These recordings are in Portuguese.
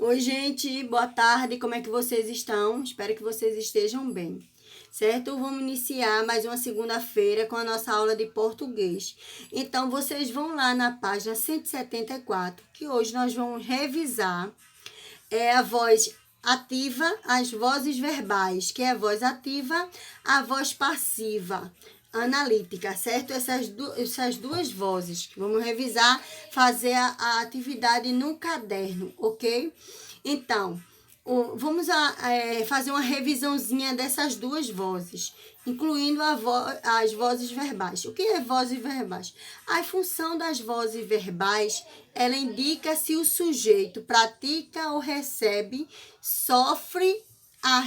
Oi, gente, boa tarde, como é que vocês estão? Espero que vocês estejam bem, certo? Vamos iniciar mais uma segunda-feira com a nossa aula de português. Então, vocês vão lá na página 174, que hoje nós vamos revisar a voz ativa, as vozes verbais, que é a voz ativa, a voz passiva, analítica, certo? Essas duas vozes. Vamos revisar, fazer a atividade no caderno, ok? Então, vamos fazer uma revisãozinha dessas duas vozes, incluindo as vozes verbais. O que é vozes verbais? A função das vozes verbais, ela indica se o sujeito pratica ou recebe, sofre a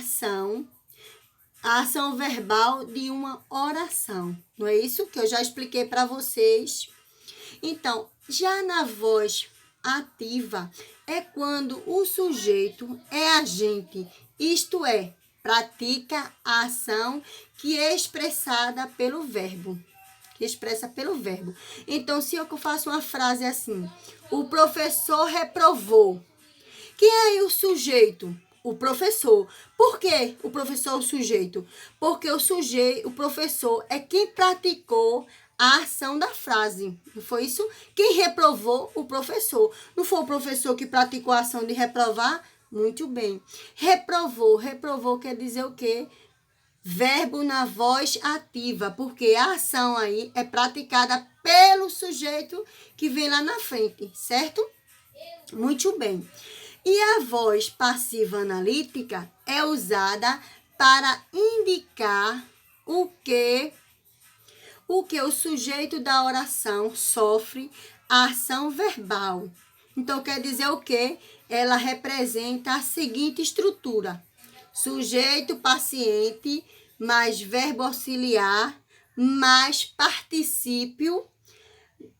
ação verbal de uma oração. Não é isso que eu já expliquei para vocês? Então, já na voz ativa é quando o sujeito é agente, isto é, pratica a ação que é expressada pelo verbo. Que expressa pelo verbo. Então, se eu faço uma frase assim, o professor reprovou. Quem é aí o sujeito? O professor. Por que o professor é o sujeito? Porque o professor é quem praticou a ação da frase. Não foi isso? Quem reprovou? O professor. Não foi o professor que praticou a ação de reprovar? Muito bem. Reprovou. Reprovou quer dizer o quê? Verbo na voz ativa, porque a ação aí é praticada pelo sujeito que vem lá na frente, certo? Muito bem. E a voz passiva analítica é usada para indicar o que o sujeito da oração sofre a ação verbal. Então, quer dizer o quê? Ela representa a seguinte estrutura: sujeito paciente, mais verbo auxiliar, mais particípio,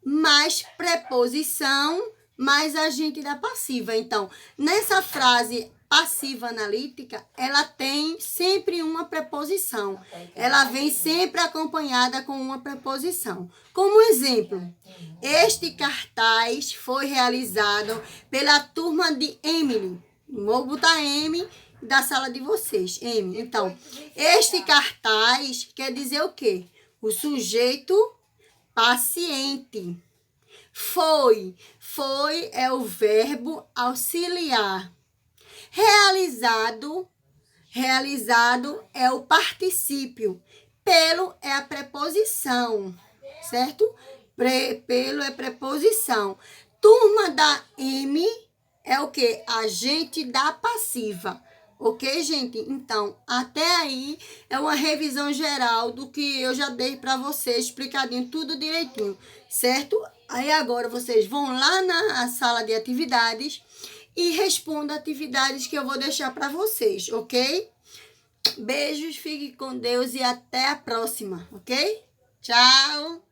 mais preposição, mais agente da passiva. Então, nessa frase passiva analítica, ela tem sempre uma preposição. Ela vem sempre acompanhada com uma preposição. Como exemplo, este cartaz foi realizado pela turma de Emily. Vou botar M da sala de vocês, M. Então, este cartaz quer dizer o quê? O sujeito paciente. Foi é o verbo auxiliar. Realizado é o particípio. Pelo é a preposição, certo? Pelo é preposição. Turma da M é o quê? Agente da passiva. Ok, gente? Então, até aí é uma revisão geral do que eu já dei para vocês, explicadinho, tudo direitinho, certo? Aí agora vocês vão lá na sala de atividades e respondam atividades que eu vou deixar para vocês, ok? Beijos, fiquem com Deus e até a próxima, ok? Tchau!